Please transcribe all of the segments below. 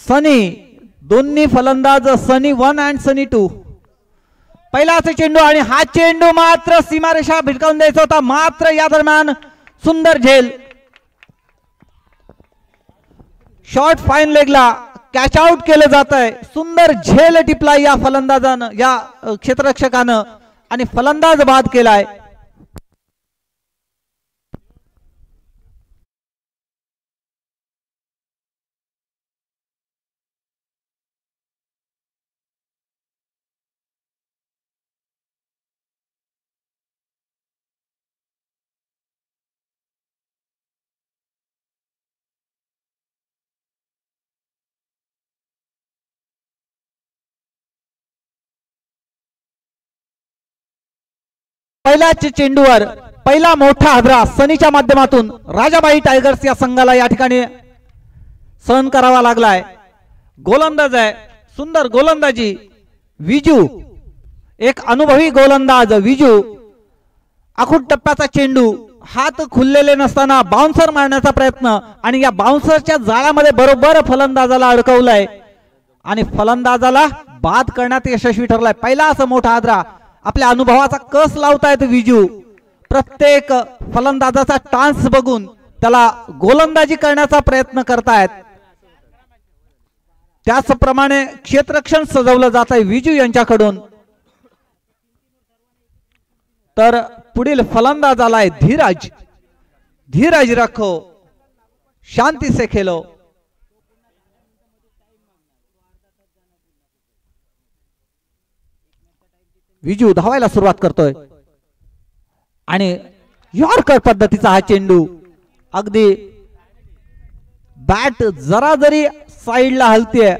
सनी, दोन्ही फलंदाज सनी 1 आणि सनी 2. पहिलाच चेंडू आणि हा चेंडू मात्र सीमारेषा भिडकावून द्यायचा होता, मात्र या दरम्यान सुंदर झेल. शॉर्ट फाईन लेगला कॅच आउट केलं जात आहे. सुंदर झेल टिपला या फलंदाजानं, या क्षेत्ररक्षकानं, आणि फलंदाज बाद केलाय. पहिल्याच चेंडूवर पहिला मोठा हादरा सनीच्या माध्यमातून राजाबाई टायगर्स या संघाला या ठिकाणी सहन करावा लागलाय. गोलंदाज आहे, सुंदर गोलंदाजी विजू, एक अनुभवी गोलंदाज विजू. आखूड टप्प्याचा चेंडू, हात खुललेले नसताना बाउन्सर मारण्याचा प्रयत्न आणि या बाउन्सरच्या जाळ्यामध्ये बरोबर फलंदाजाला अडकवलाय आणि फलंदाजाला बाद करण्यात यशस्वी ठरलाय. पहिला असा मोठा हादरा, आपल्या अनुभवाचा कस लावतायत विजू. प्रत्येक फलंदाजाचा टान्स बघून त्याला गोलंदाजी करण्याचा प्रयत्न करतायत. त्याचप्रमाणे क्षेत्ररक्षण सजवलं जात आहे विजू यांच्याकडून. तर पुढील फलंदाज आलाय धीरज. धीरज रखो, शांति से खेलो. विजू धावायला सुरुवात करतोय आणि यॉर्कर पद्धतीचा हा चेंडू, अगदी बॅट जरा जरी साइडला हलतीये,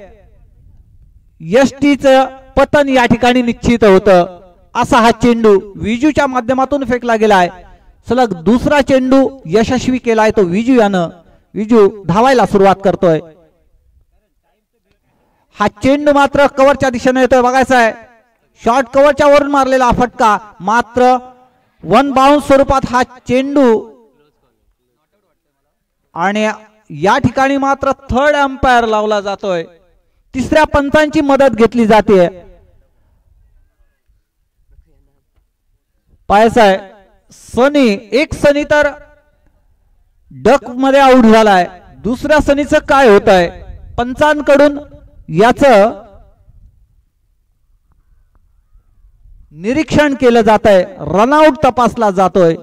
यष्टीचं पतन या ठिकाणी निश्चित होतं. असा हा चेंडू विजूच्या माध्यमातून फेकला गेलाय. सलग दुसरा चेंडू यशस्वी केलाय तो विजू यानं. विजू धावायला सुरुवात करतोय. हा चेंडू मात्र कव्हरच्या दिशेने येतोय, बघायचा आहे. शॉर्ट कव्हरच्या वरून मारलेला फटका, मात्र वन बाउन्स स्वरूपात हा चेंडू. आणि या ठिकाणी मात्र थर्ड अंपायर लावला जातोय. तिसऱ्या पंचांची मदत घेतली जाते. पाहायचा आहे सनी, एक सनी तर डक मध्ये आउट झालाय. दुसऱ्या सनीचं काय होत आहे, पंचांकडून याचं निरीक्षण केलं जात आहे. रनआउट तपासला जातोय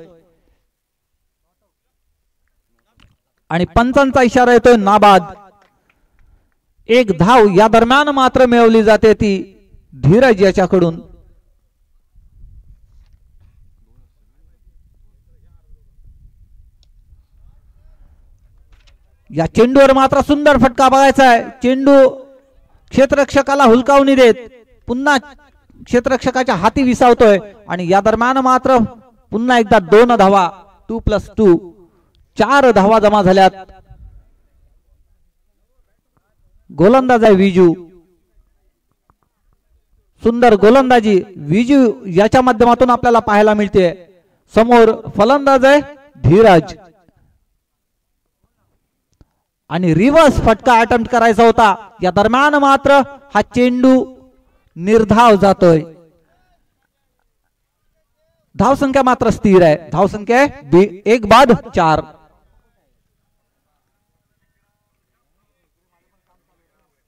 आणि पंचांचा इशारा येतोय नाबाद. एक धाव या दरम्यान मात्र मिळवली जाते ती धीरज याच्याकडून. या चेंडूवर मात्र सुंदर फटका बघायचा आहे. चेंडू क्षेत्ररक्षकाला हुलकावणी देत पुन्हा क्षेत्ररक्षकाच्या हाती विसावतोय आणि या दरम्यान मात्र पुन्हा एकदा 2 धावा, 2+2 4 धावा जमा झाल्यात. गोलंदाज आहे विजू. सुंदर गोलंदाजी विजू याच्या माध्यमातून आपल्याला पाहायला मिळते. समोर फलंदाज आहे धीरज आणि रिव्हर्स फटका अटेम्प्ट करायचा होता. या दरम्यान मात्र हा चेंडू निर्धाव जातोय. धाव संख्या मात्र स्थिर आहे. धाव संख्या 1 बाद 4.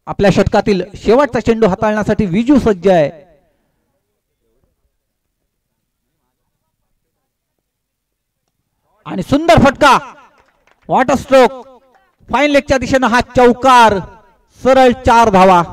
आपल्या षटकातील शेवटचा चेंडू हाताळण्यासाठी विजू सज्ज आहे. आणि सुंदर फटका, वॉटर स्ट्रोक, फाईन लेगच्या दिशेनं हा चौकार, सरळ 4 धावा.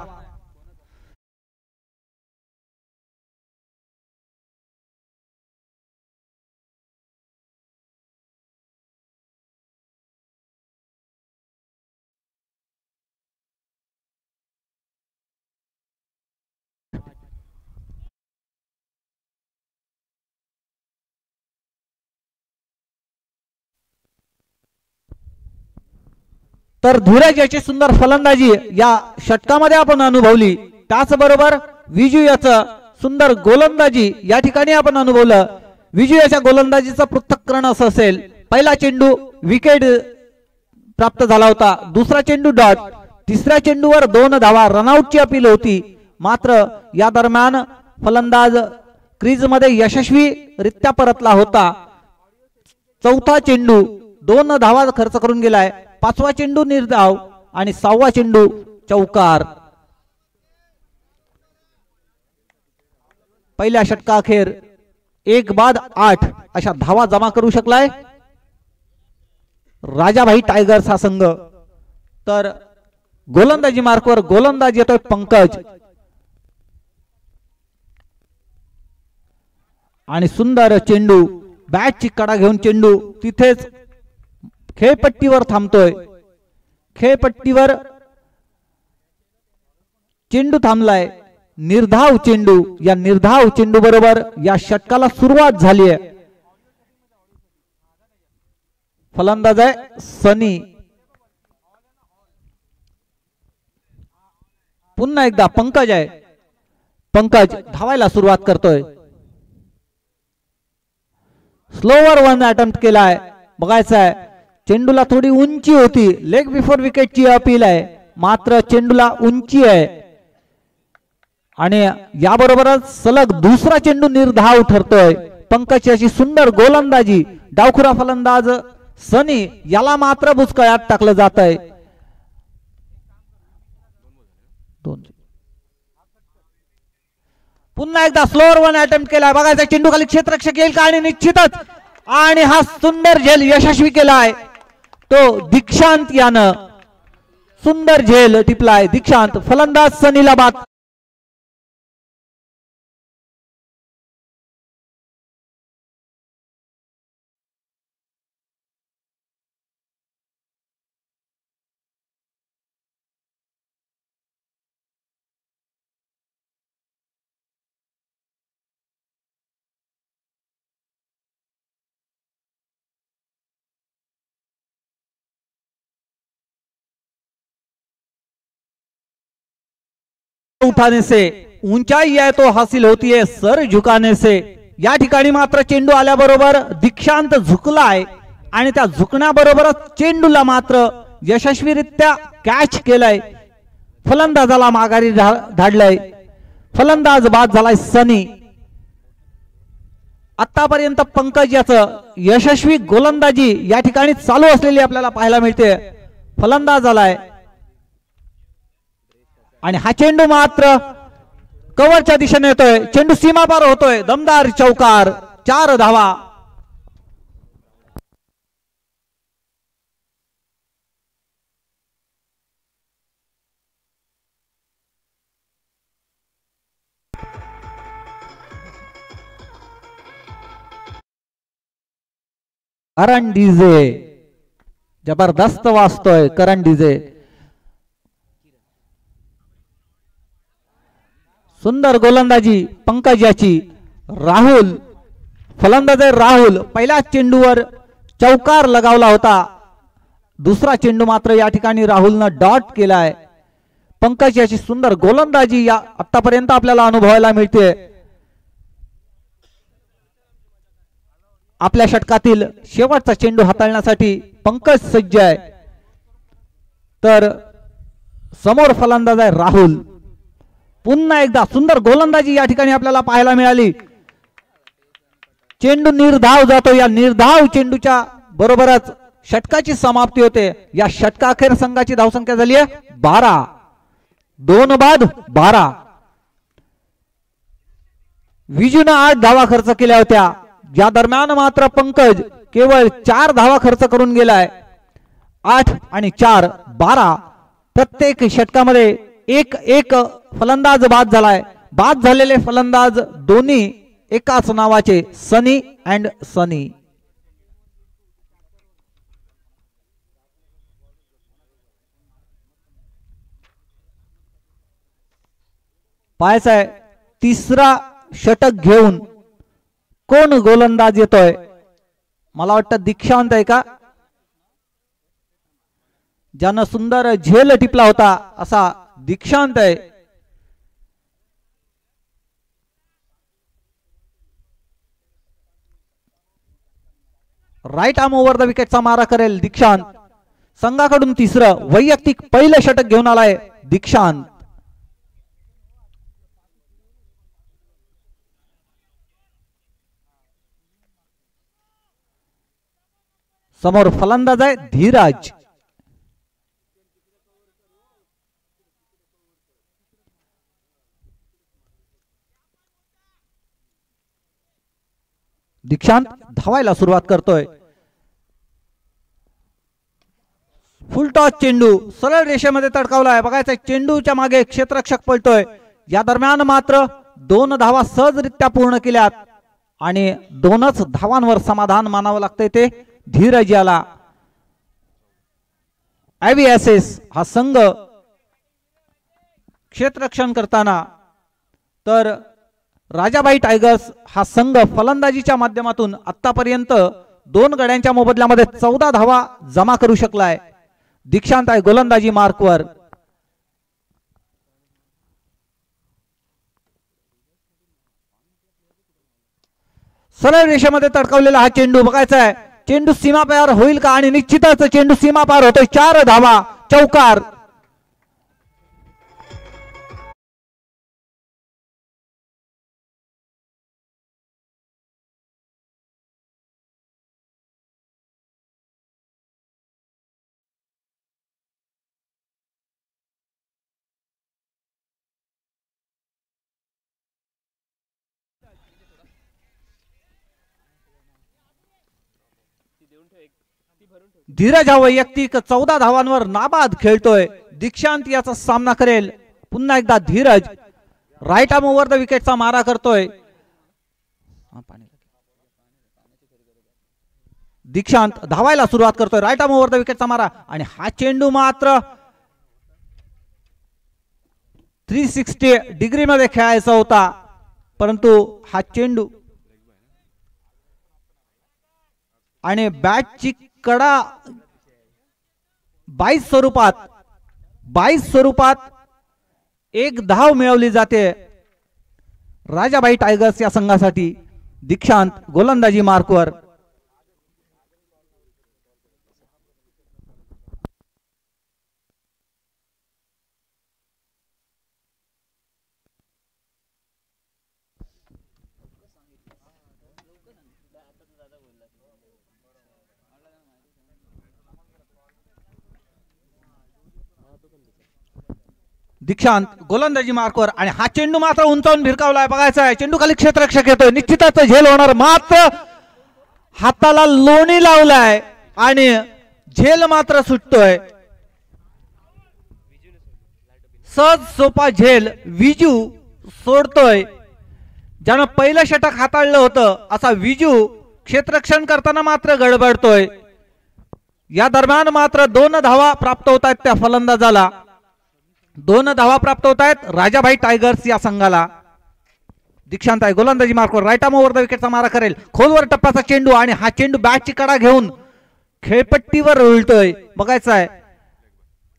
तर धीरज याची सुंदर फलंदाजी या षटकामध्ये आपण अनुभवली. त्याचबरोबर विजू याचं सुंदर गोलंदाजी या ठिकाणी आपण अनुभवलं. विजू याच्या गोलंदाजीचं पृथक्करण असं असेल, पहिला चेंडू विकेट प्राप्त झाला होता, दुसरा चेंडू डॉट, तिसऱ्या चेंडूवर 2 धावा रनआउटची अपील होती, मात्र या दरम्यान फलंदाज क्रीज मध्ये यशस्वीरित्या परतला होता. चौथा चेंडू 2 धावा खर्च करून गेलाय. 5वा चेंडू निर्धाव आणि 6वा चेंडू चौकार. पहिल्या षटकाखेर 1 बाद 8 अशा धावा जमा करू शकलाय राजाभाई टायगर्स हा संघ. तर गोलंदाजी मार्कवर गोलंदाज येतोय पंकज आणि सुंदर चेंडू, बॅटची कडा घेऊन चेंडू तिथेच खेळपट्टीवर थांबतोय. खेळपट्टीवर चेंडू थांबलाय. निर्धाव चेंडू, या निर्धाव चेंडू बरोबर या षटकाला सुरुवात झाली आहे. फलंदाज आहे सनी. पुन्हा एकदा पंकज आहे. पंकज धावायला सुरुवात करतोय. स्लोवर 1 अटेम्प्ट केलाय. बघायचं आहे चेंडूला थोडी उंची होती. लेग बिफोर विकेटची अपील आहे, मात्र चेंडूला उंची आहे आणि याबरोबरच सलग दुसरा चेंडू निर्धाव ठरतोय. पंकज याची सुंदर गोलंदाजी. डावखुरा फलंदाज सनी याला मात्र बुचकळ्यात टाकलं जात आहे. पुन्हा एकदा स्लोअर 1 अटेम्प्ट केलाय. बघायचा चेंडू खाली क्षेत्ररक्षक येईल का, आणि निश्चितच आणि हा सुंदर झेल यशस्वी केलाय तो दीक्षांत यानं. सुंदर झेल टिपलाय दीक्षांत. फलंदाज सनीला बाद. उठाने से ऊंचाई है तो हासिल होती है सर झुकाने से. या ठिकाणी मात्र चेंडू आल्याबरोबर दीक्षांत झुकलाय आणि त्या झुकण्याबरोबरच चेंडूला मात्र यशस्वीरित्या कॅच केलाय. फलंदाजाला माघारी धाडलंय. फलंदाज बाद झालाय सनी. आतापर्यंत पंकज याचं यशस्वी गोलंदाजी या ठिकाणी चालू असलेली आपल्याला पाहायला मिळते. फलंदाज आलाय आणि हा चेंडू मात्र कव्हरच्या दिशेने येतोय. चेंडू सीमा पार होतोय. दमदार चौकार. 4 धावा. करण डीजे जबरदस्त वाजतोय. करण डीजे. सुंदर गोलंदाजी पंकज याची. राहुल फलंदाज आहे. राहुल पहिल्या चेंडूवर चौकार लगावला होता. दुसरा चेंडू मात्र या ठिकाणी राहुलनं डॉट केलाय. पंकज याची सुंदर गोलंदाजी या आतापर्यंत आपल्याला अनुभवायला मिळते. आपल्या षटकातील शेवटचा चेंडू हाताळण्यासाठी पंकज सज्ज आहे. तर समोर फलंदाज आहे राहुल. पुन्हा एकदा सुंदर गोलंदाजी या ठिकाणी आपल्याला पाहायला मिळाली. चेंडू निर्धाव जातो. या निर्धाव चेंडूच्या बरोबरच षटकाची समाप्ती होते. या षटकाखेर संघाची धावसंख्या झाली आहे 12. 2 बाद 12. विजूने 8 धावा खर्च केल्या होत्या. या दरम्यान मात्र पंकज केवळ 4 धावा खर्च करून गेलाय. 8 आणि 4 12. प्रत्येक षटकामध्ये एक फलंदाज बाद झालाय. बाद झालेले फलंदाज दोन्ही एकाच नावाचे सनी अँड सनी. पाहायचं आहे तिसरा षटक घेऊन कोण गोलंदाज येतोय. मला वाटतं दीक्षांत आहे का, ज्यानं सुंदर झेल टिपला होता असा दीक्षांत आहे. राईट आर्म ओव्हर द विकेटचा मारा करेल दीक्षांत. संघाकडून तिसरं वैयक्तिक पहिलं षटक घेऊन आलाय दीक्षांत. समोर फलंदाज आहे धीरज. दीक्षांत धावायला सुरुवात करतोय. फुलटॉस चेंडू सरळ रेषेमध्ये तडकावलाय. बघायचं चेंडूच्या मागे क्षेत्ररक्षक पळतोय. या दरम्यान मात्र 2 धावा सहजरित्या पूर्ण केल्यात आणि 2च धावांवर समाधान मानावं लागतंय ते धीरज याला. एव्हीएसएस हा संघ क्षेत्ररक्षण करताना तर राजाबाई टायगर्स हा संघ फलंदाजीच्या माध्यमातून आतापर्यंत 2 गड्यांच्या मोबदल्यामध्ये 14 धावा जमा करू शकलाय. दीक्षांत आहे गोलंदाजी मार्कवर. सरळ रेषेमध्ये तडकावलेला हा चेंडू बघायचा आहे. चेंडू सीमा पार होईल का आणि निश्चितच चेंडू सीमा पार होतोय. 4 धावा चौकार. धीरज हा वैयक्तिक 14 धावांवर नाबाद खेळतोय. दीक्षांत याचा सामना करेल. पुन्हा एकदा Dheeraj right arm over the विकेटचा मारा करतोय. दीक्षांत धावायला सुरुवात करतोय. राईट आर्म ओव्हर द विकेटचा मारा आणि हा चेंडू मात्र 360 डिग्री मध्ये खेळायचा होता, परंतु हा चेंडू आणि बॅटची कडा 22 स्वरूपात एक धाव मिळवली जाते राजाबाई टायगर्स या संघासाठी. दीक्षांत गोलंदाजी मार्कवर. दीक्षांत गोलंदाजी मार्कवर आणि हा चेंडू मात्र उंचावून भिरकावलाय. बघायचा आहे चेंडू खाली क्षेत्ररक्षक येतोय. निश्चितच झेल होणार, मात्र हाताला लोणी लावलाय आणि झेल मात्र सुटतोय. सहज सोपा झेल विजू सोडतोय. ज्यानं पहिलं षटक हाताळलं होतं असा विजू क्षेत्ररक्षण करताना मात्र गडबडतोय. या दरम्यान मात्र 2 धावा प्राप्त होत आहेत त्या फलंदाजाला. 2 धावा प्राप्त होत आहेत राजाबाई टायगर्स या संघाला. दीक्षांत आहे गोलंदाजी मार्कवर. राईट आर्म ओव्हर द विकेटचा मारा करेल. खोलवर टप्प्याचा चेंडू आणि हा चेंडू बॅटची कडा घेऊन खेळपट्टीवर उलटोय. बघायचा आहे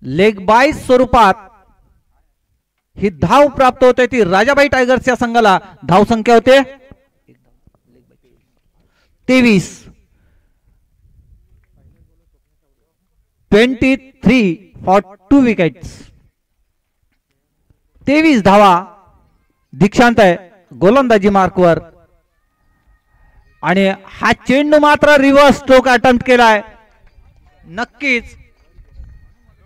लेग बाय स्वरूपात ही धाव प्राप्त होते ती राजाबाई टायगर्स या संघाला. धाव संख्या होते 23. 23 फॉर 2 विकेट्स. 23 धावा. दीक्षांत आहे गोलंदाजी मार्कवर आणि हा चेंडू मात्र रिव्हर्स स्ट्रोक अटेम्प्ट केलाय. नक्कीच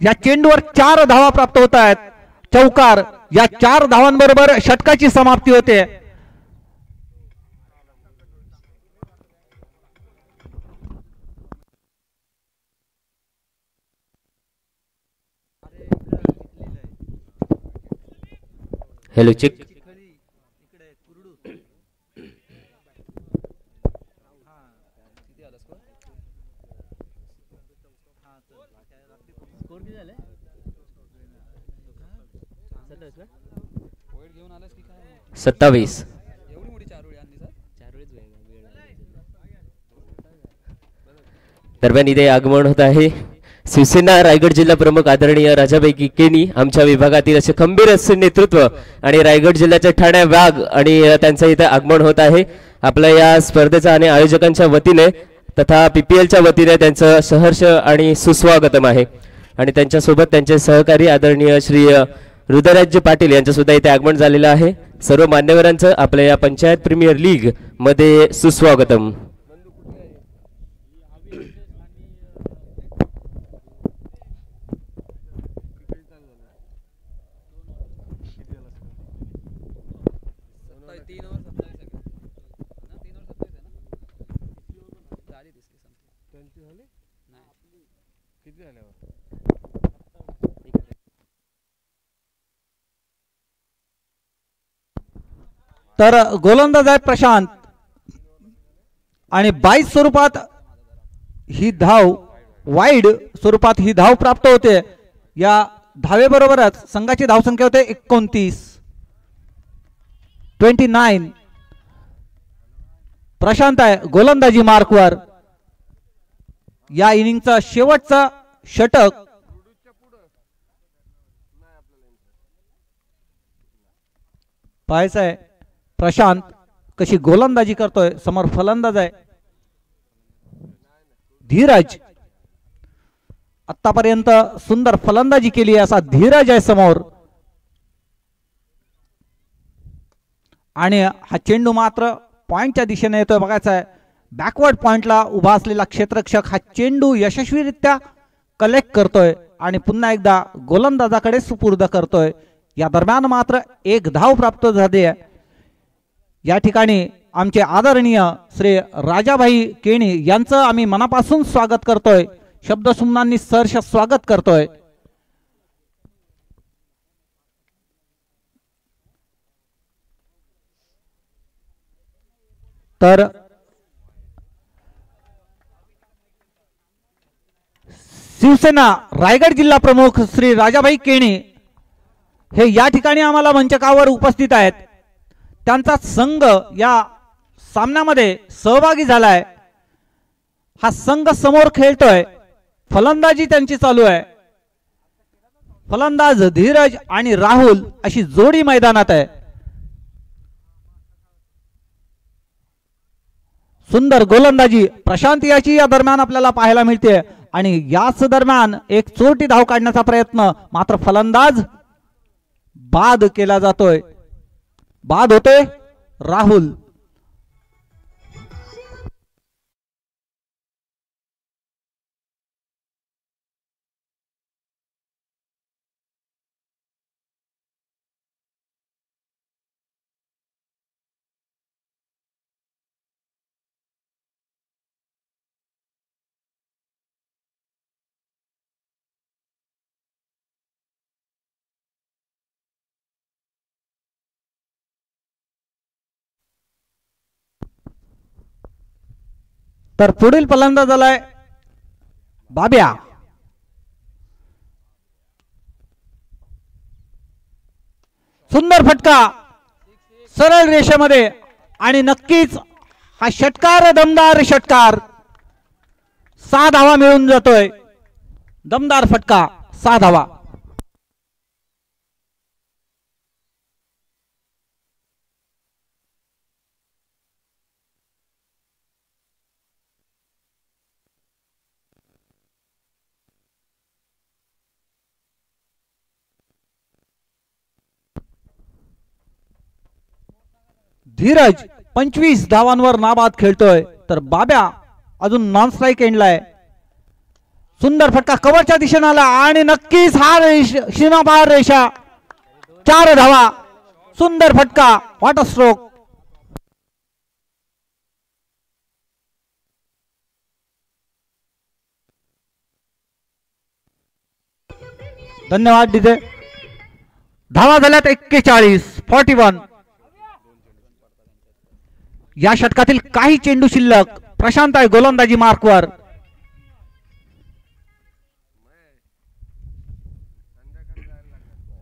या चेंडूवर 4 धावा प्राप्त होत आहेत. चौकार. या 4 धावांबरोबर षटकाची समाप्ती होते. Hello check. सत्तावीस. दरम्यान इथे आगमन होत आहे शिवसेना रायगड जिल्हा प्रमुख आदरणीय राजाबाई किकेनी आमच्या विभागातील असे खंबीर असे नेतृत्व आणि रायगड जिल्ह्याचे ठाणे वाघ आणि त्यांचं इथे आगमन होत आहे. आपल्या या स्पर्धेचा आणि आयोजकांच्या वतीने तथा पीपीएलच्या वतीने त्यांचं सहर्ष आणि सुस्वागतम आहे आणि त्यांच्यासोबत त्यांचे सहकारी आदरणीय श्री हृदयराज पाटील यांचं सुद्धा इथे आगमन झालेलं आहे। सर्व मान्यवरांचं आपल्या या पंचायत प्रीमियर लीग मध्ये सुस्वागतम। तर गोलंदाज आहे प्रशांत आणि 22 स्वरूपात ही धाव वाईड स्वरूपात ही धाव प्राप्त होते। या धावेबरोबरच संघाची धावसंख्या होते 29। प्रशांत आहे गोलंदाजी मार्कवर। या इनिंगचा शेवटचा षटक पाहायचं आहे प्रशांत कशी गोलंदाजी करतोय। समोर फलंदाज आहे धीरज, आतापर्यंत सुंदर फलंदाजी केली असा धीरज आहे समोर आणि हा चेंडू मात्र पॉइंटच्या दिशेने येतोय। बघायचा आहे बॅकवर्ड पॉइंटला उभा असलेला क्षेत्ररक्षक हा चेंडू यशस्वीरित्या कलेक्ट करतोय आणि पुन्हा एकदा गोलंदाजाकडे सुपूर्द करतोय। या दरम्यान मात्र एक धाव प्राप्त झाली आहे। या ठिकाणी आमचे आदरणीय श्री राजाभाई केणी यांचं आम्ही मनापासून स्वागत करतोय, शब्दसुमनांनी सहर्ष स्वागत करतोय। तर शिवसेना रायगड जिल्हा प्रमुख श्री राजाभाई केणी हे या ठिकाणी आम्हाला मंचकावर उपस्थित आहेत। त्यांचा संघ या सामन्यामध्ये सहभागी झालाय। हा संघ समोर खेळतोय, फलंदाजी त्यांची चालू आहे। फलंदाज धीरज आणि राहुल अशी जोडी मैदानात आहे। सुंदर गोलंदाजी प्रशांत याची या दरम्यान आपल्याला पाहायला मिळते आणि याच दरम्यान एक चोरटी धाव काढण्याचा प्रयत्न, मात्र फलंदाज बाद केला जातोय। बाद होते राहुल। तर पुढील फलंदाज आलाय बाब्या। सुंदर फटका सरळ रेषेमध्ये आणि नक्कीच हा षटकार दमदार षटकार। 6 धावा मिळून जातोय। दमदार फटका 6 धावा। धीरज 25 धावांवर नाबाद खेळतोय, तर बाब्या अजून नॉन स्ट्राइक एंडला आहे। सुंदर फटका कव्हरच्या दिशेने आला आणि नक्कीच हा सीमापार रेषा 4 धावा। सुंदर फटका, वॉटर स्ट्रोक। धन्यवाद डीजे। धावा झाल्यात 41। या षटकातील काही चेंडू शिल्लक। प्रशांत आहे गोलंदाजी मार्कवर।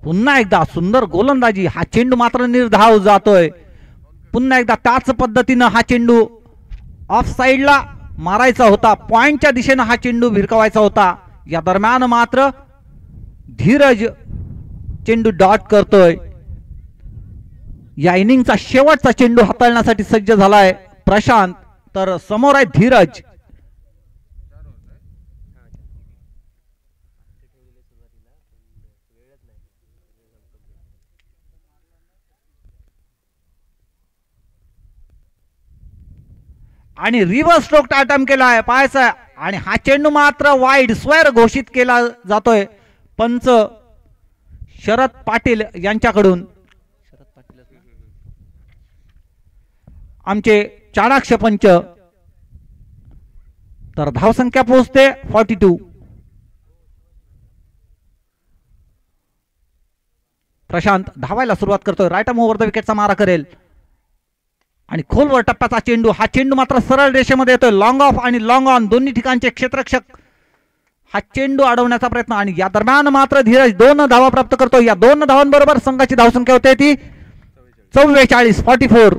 पुन्हा एकदा सुंदर गोलंदाजी। हा चेंडू मात्र निर्धाव जातोय। पुन्हा एकदा त्याच पद्धतीने हा चेंडू ऑफ साइडला मारायचा होता, पॉइंटच्या दिशेने हा चेंडू भिरकवायचा होता। या दरम्यान मात्र धीरज चेंडू डॉट करतोय। या इनिंगचा शेवटचा चेंडू हाताळण्यासाठी सज्ज झालाय प्रशांत, तर समोर आहे धीरज। आणि रिव्हर्स स्ट्रोक अटेम्प्ट केलाय पाहायचा आणि हा चेंडू मात्र वाईड स्क्वेअर घोषित केला जातोय पंच शरद पाटील यांच्याकडून. आमचे चाणाक्ष पंच. तर धावसंख्या पोहोचते 42. प्रशांत धावायला सुरुवात करतोय. राईट आर्म ओव्हर द विकेटचा मारा करेल आणि खोलवर टप्प्याचा चेंडू. हा चेंडू मात्र सरळ रेषेमध्ये येतोय. लॉंग ऑफ आणि लॉंग ऑन दोन्ही ठिकाणचे क्षेत्ररक्षक हा चेंडू अडवण्याचा प्रयत्न आणि या दरम्यान मात्र धीरज 2 धावा प्राप्त करतो. या 2 धावांबरोबर संघाची धावसंख्या होते ती 44. 44.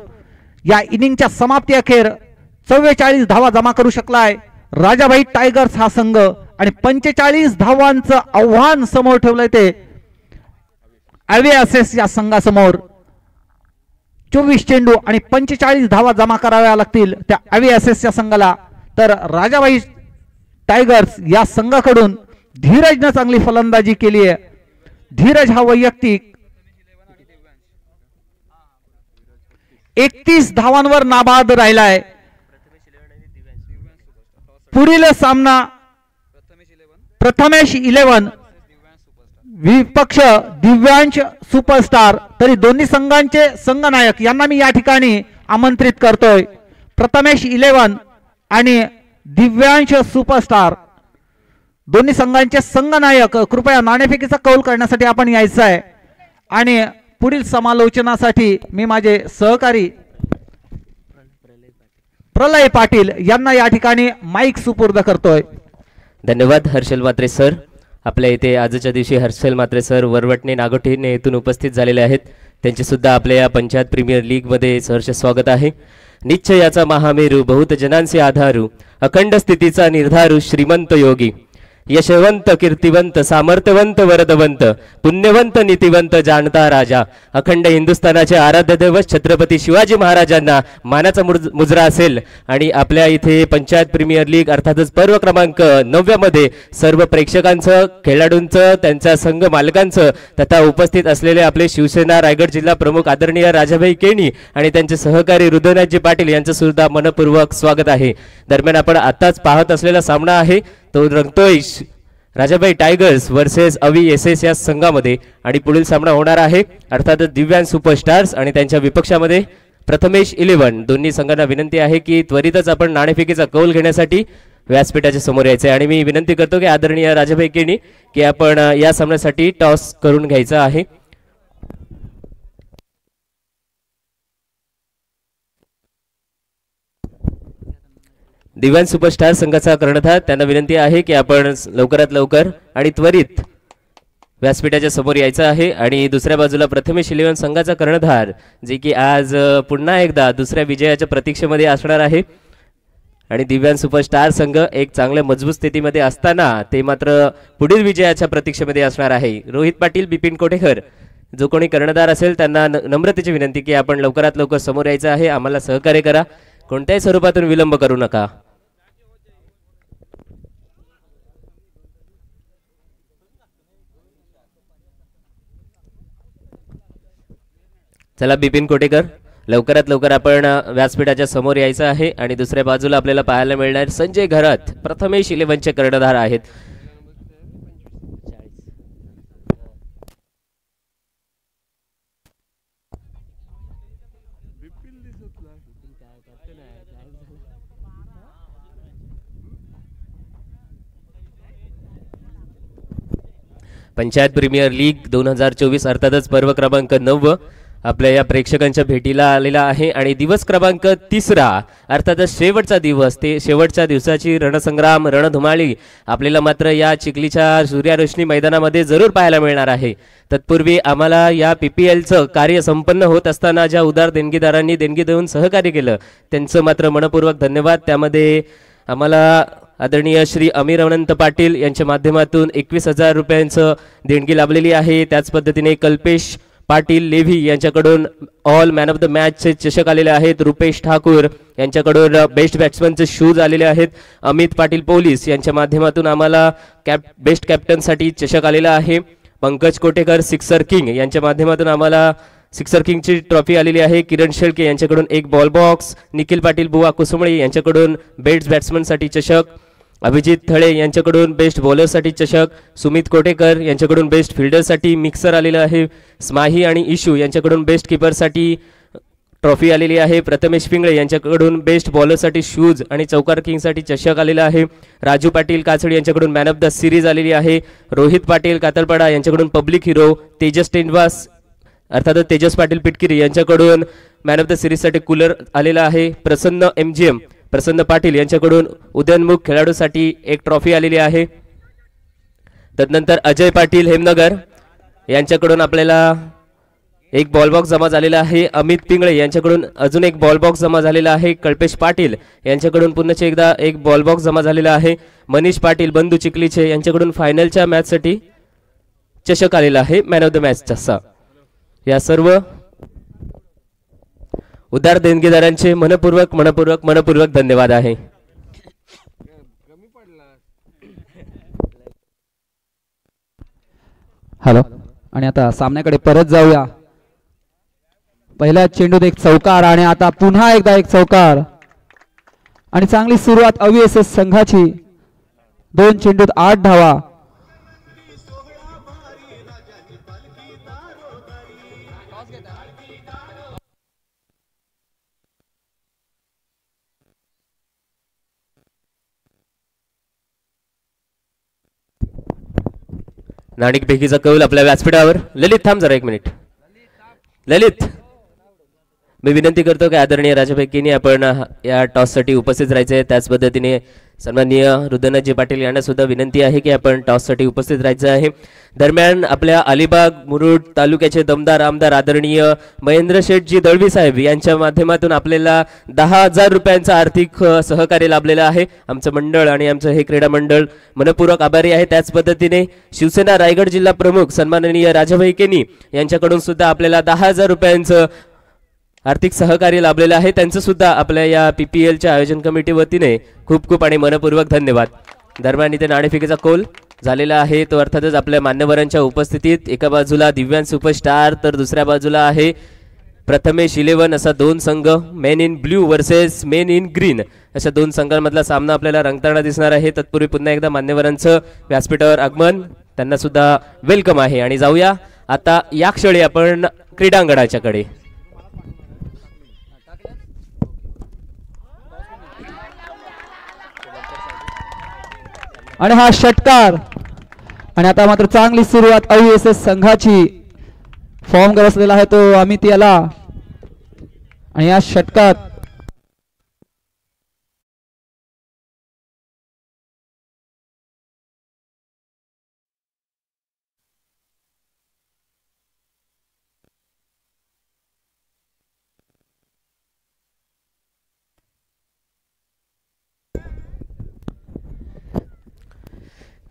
या इनिंगच्या समाप्ती अखेर 44 धावा जमा करू शकलाय राजाभाई टायगर्स हा संघ आणि 45 धावांचं आव्हान समोर ठेवलंय ते अवेअसेस या संघासमोर. 24 चेंडू आणि 45 धावा जमा कराव्या लागतील त्या अवेअसेस या संघाला. तर राजाभाई टायगर्स या संघाकडून धीरजनं चांगली फलंदाजी केली आहे. धीरज हा वैयक्तिक 31 धावांवर नाबाद राहिलाय. पुढील सामना प्रथमेश 11 विपक्ष दिव्यांश सुपरस्टार. तरी दोन्ही संघांचे संघनायक यांना मी या ठिकाणी आमंत्रित करतोय. प्रथमेश 11 आणि दिव्यांश सुपरस्टार दोन्ही संघांचे संघनायक कृपया नाणेफेकीचा कौल करण्यासाठी आपण यायचं आहे आणि पुढील समालोचनासाठी मी माझे सहकारी प्रलय पाटील यांना या ठिकाणी माईक सुपूर्द करतोय. धन्यवाद हर्षल म्हात्रे सर. आपल्या इथे आजच्या दिवशी हर्षल म्हात्रे सर वरवटणे नागोठीने येथून उपस्थित झालेले आहेत. त्यांचे सुद्धा आपल्या या पंचायत प्रीमियर लीग मध्ये सहर्ष स्वागत आहे. निश्चयाचा महामेरू बहुत जनांचे आधारू अखंड स्थितीचा निर्धारू श्रीमंत योगी यशवंत कीर्तिवंत सामर्थ्यवंत वरदवंत पुण्यवंत नीतिवंत जाणता राजा अखंड हिंदुस्थानाचे आराध्य दैवत छत्रपती शिवाजी महाराजांना मानाचा मुजरा असेल. आणि आपल्या इथे पंचायत प्रीमियर लीग अर्थातच पर्व क्रमांक 9 मध्ये सर्व प्रेक्षकांचं खेळाडूंचं त्यांच्या संघ मालकांचं तथा उपस्थित असलेले आपले शिवसेना रायगड जिल्हा प्रमुख आदरणीय राजाभाई केणी आणि त्यांचे सहकारी हृदयनाथजी पाटील यांचं सुद्धा मनपूर्वक स्वागत आहे. दरम्यान आपण आताच पाहत असलेला सामना आहे तो रंगतोय राजाभाई टायगर्स वर्सेस अवेअसेस या संघामध्ये आणि पुढील सामना होणार आहे अर्थातच दिव्यांश सुपरस्टार्स आणि त्यांच्या विपक्षामध्ये प्रथमेश 11. दोन्ही संघांना विनंती आहे की त्वरितच आपण नाणेफेकीचा कौल घेण्यासाठी व्यासपीठाच्या समोर यायचे आणि मी विनंती करतो की आदरणीय राजाभाई केणी की आपण या सामन्यासाठी टॉस करून घ्यायचा आहे. दिव्यांश सुपरस्टार संघाचा कर्णधार त्यांना विनंती आहे की आपण लवकरात लवकर आणि त्वरित व्यासपीठाच्या समोर यायचं आहे. आणि दुसऱ्या बाजूला प्रथमेश 11 संघाचा कर्णधार जे की आज पुन्हा एकदा दुसऱ्या विजयाच्या प्रतीक्षेमध्ये असणार आहे. आणि दिव्यांश सुपरस्टार संघ एक चांगल्या मजबूत स्थितीमध्ये असताना ते मात्र पुढील विजयाच्या प्रतीक्षेमध्ये असणार आहे. रोहित पाटील बिपिन कोटेकर जो कोणी कर्णधार असेल त्यांना नम्रतेची विनंती की आपण लवकरात लवकर समोर यायचं आहे. आम्हाला सहकार्य करा. कोणत्याही स्वरूपातून विलंब करू नका. चला बिपिन कोटेकर लवकरात लवकर आपण व्यासपीठाच्या समोर यायचं आहे. आणि दुसऱ्या बाजूला आपल्याला पाहायला मिळणार संजय घरात प्रथमेश 11चे कर्णधार आहेत. पंचायत प्रीमियर लीग 2024 अर्थातच पर्व क्रमांक 9 आपल्या या प्रेक्षकांच्या भेटीला आलेला आहे. आणि दिवस क्रमांक 3 अर्थातच शेवटचा दिवस ते शेवटच्या दिवसाची रणसंग्राम रणधुमाळी आपल्याला मात्र या चिखलीच्या सूर्यरोशनी मैदानामध्ये जरूर पाहायला मिळणार आहे. तत्पूर्वी आम्हाला या PPLचं कार्य संपन्न होत असताना ज्या उदार देणगीदारांनी देणगी देऊन सहकार्य केलं त्यांचं मात्र मनपूर्वक धन्यवाद. त्यामध्ये आम्हाला आदरणीय श्री अमीर अनंत पाटील यांच्या माध्यमातून 21,000 रुपयांचं देणगी लाभलेली आहे. त्याच पद्धतीने कल्पेश पाटील लेव्ही यांच्याकडून ऑल मॅन ऑफ द मॅचचे चषक आलेले आहेत. रुपेश ठाकूर यांच्याकडून बेस्ट बॅट्समनचे शूज आलेले आहेत. अमित पाटील पोलीस यांच्या माध्यमातून आम्हाला बेस्ट कॅप्टनसाठी चषक आलेला आहे. पंकज कोटेकर सिक्सर किंग यांच्या माध्यमातून आम्हाला सिक्सर किंगची ट्रॉफी आलेली आहे किरण शेळके यांच्याकडून एक बॉल बॉक्स, निखिल पाटील बुवा कुसुमळे यांच्याकडून बेस्ट बॅट्समनसाठी चषक, अभिजित थळे यांच्याकडून बेस्ट बॉलरसाठी चषक, सुमित कोटेकर यांच्याकडून बेस्ट फिल्डरसाठी मिक्सर आलेलं आहे, स्माही आणि इशू यांच्याकडून बेस्ट कीपरसाठी ट्रॉफी आलेली आहे, प्रथमेश पिंगळे यांच्याकडून बेस्ट बॉलरसाठी शूज आणि चौकार किंगसाठी चषक आलेला आहे, राजू पाटील काचडी यांच्याकडून मॅन ऑफ द सिरीज आलेली आहे, रोहित पाटील कातळपाडा यांच्याकडून पब्लिक हिरो, तेजस टेंडवास अर्थातच तेजस पाटील पिटकिरी यांच्याकडून मॅन ऑफ द सिरीजसाठी कूलर आलेला आहे, प्रसन्न MGM प्रसन्न पाटील यांच्याकडून उदयनमुख खेळाडूसाठी एक ट्रॉफी आलेली आहे. तदनंतर अजय पाटील हेमनगर यांच्याकडून आपल्याला एक बॉल बॉक्स जमा झालेला आहे, अमित पिंगळे यांच्याकडून अजून एक बॉल बॉक्स जमा झालेला आहे, कल्पेश पाटील यांच्याकडून पुन्हा एकदा एक बॉल बॉक्स जमा झालेला आहे, मनीष पाटील बंधू चिखलीचे यांच्याकडून फायनलच्या मॅचसाठी चषक आलेला आहे मॅन ऑफ द मॅचचा. या सर्व उदार देणगीदारांचे मनपूर्वक धन्यवाद आहे. हॅलो. आणि आता सामन्याकडे परत जाऊया. पहिल्या चेंडूत एक चौकार आणि आता पुन्हा एकदा एक चौकार आणि चांगली सुरुवात अव्हीएसएस संघाची. 2 चेंडूत 8 धावा. नाणेफेकीचा कौल आपल्या व्यासपीठावर. ललित थांब जरा 1 मिनिट. ललित मी विनंती करतो की आदरणीय राजापैकीने आपण या टॉससाठी उपस्थित राहायचे. त्याच पद्धतीने सन्माननीय रुद्रनाथजी पाटील यांना सुद्धा विनंती आहे की आपण टॉससाठी उपस्थित राहायचं आहे. दरम्यान आपल्या अलिबाग मुरुड तालुक्याचे दमदार आमदार आदरणीय महेंद्र शेठजी दळवी साहेब यांच्या माध्यमातून आपल्याला 10,000 रुपयांचा आर्थिक सहकार्य लाभलेलं आहे. आमचं मंडळ आणि आमचं हे क्रीडा मंडळ मनपूर्वक आभारी आहे. त्याच पद्धतीने शिवसेना रायगड जिल्हा प्रमुख सन्माननीय राजाभाई केनी यांच्याकडून सुद्धा आपल्याला 10,000 रुपयांचं आर्थिक सहकार्य लाभलेलं आहे. त्यांचं सुद्धा आपल्या या PPLच्या आयोजन कमिटी वतीने खूप खूप आणि मनपूर्वक धन्यवाद. दरम्यान इथे नाणेफेकीचा कौल झालेला आहे तो अर्थातच आपल्या मान्यवरांच्या उपस्थितीत. एका बाजूला दिव्यांग सुपरस्टार तर दुसऱ्या बाजूला आहे प्रथमेश 11 असा 2 संघ. Main in blue versus main in green अशा 2 संघांमधला सामना आपल्याला रंगताना दिसणार आहे. तत्पूर्वी पुन्हा एकदा मान्यवरांचं व्यासपीठावर आगमन, त्यांना सुद्धा वेलकम आहे. आणि जाऊया आता या क्षणी आपण क्रीडांगणाच्याकडे. आणि हा षटकार आणि आता मात्र चांगली सुरुवात अव्हीएसएस संघाची. फॉर्म गवसलेला आहे तो अमित याला आणि या षटकात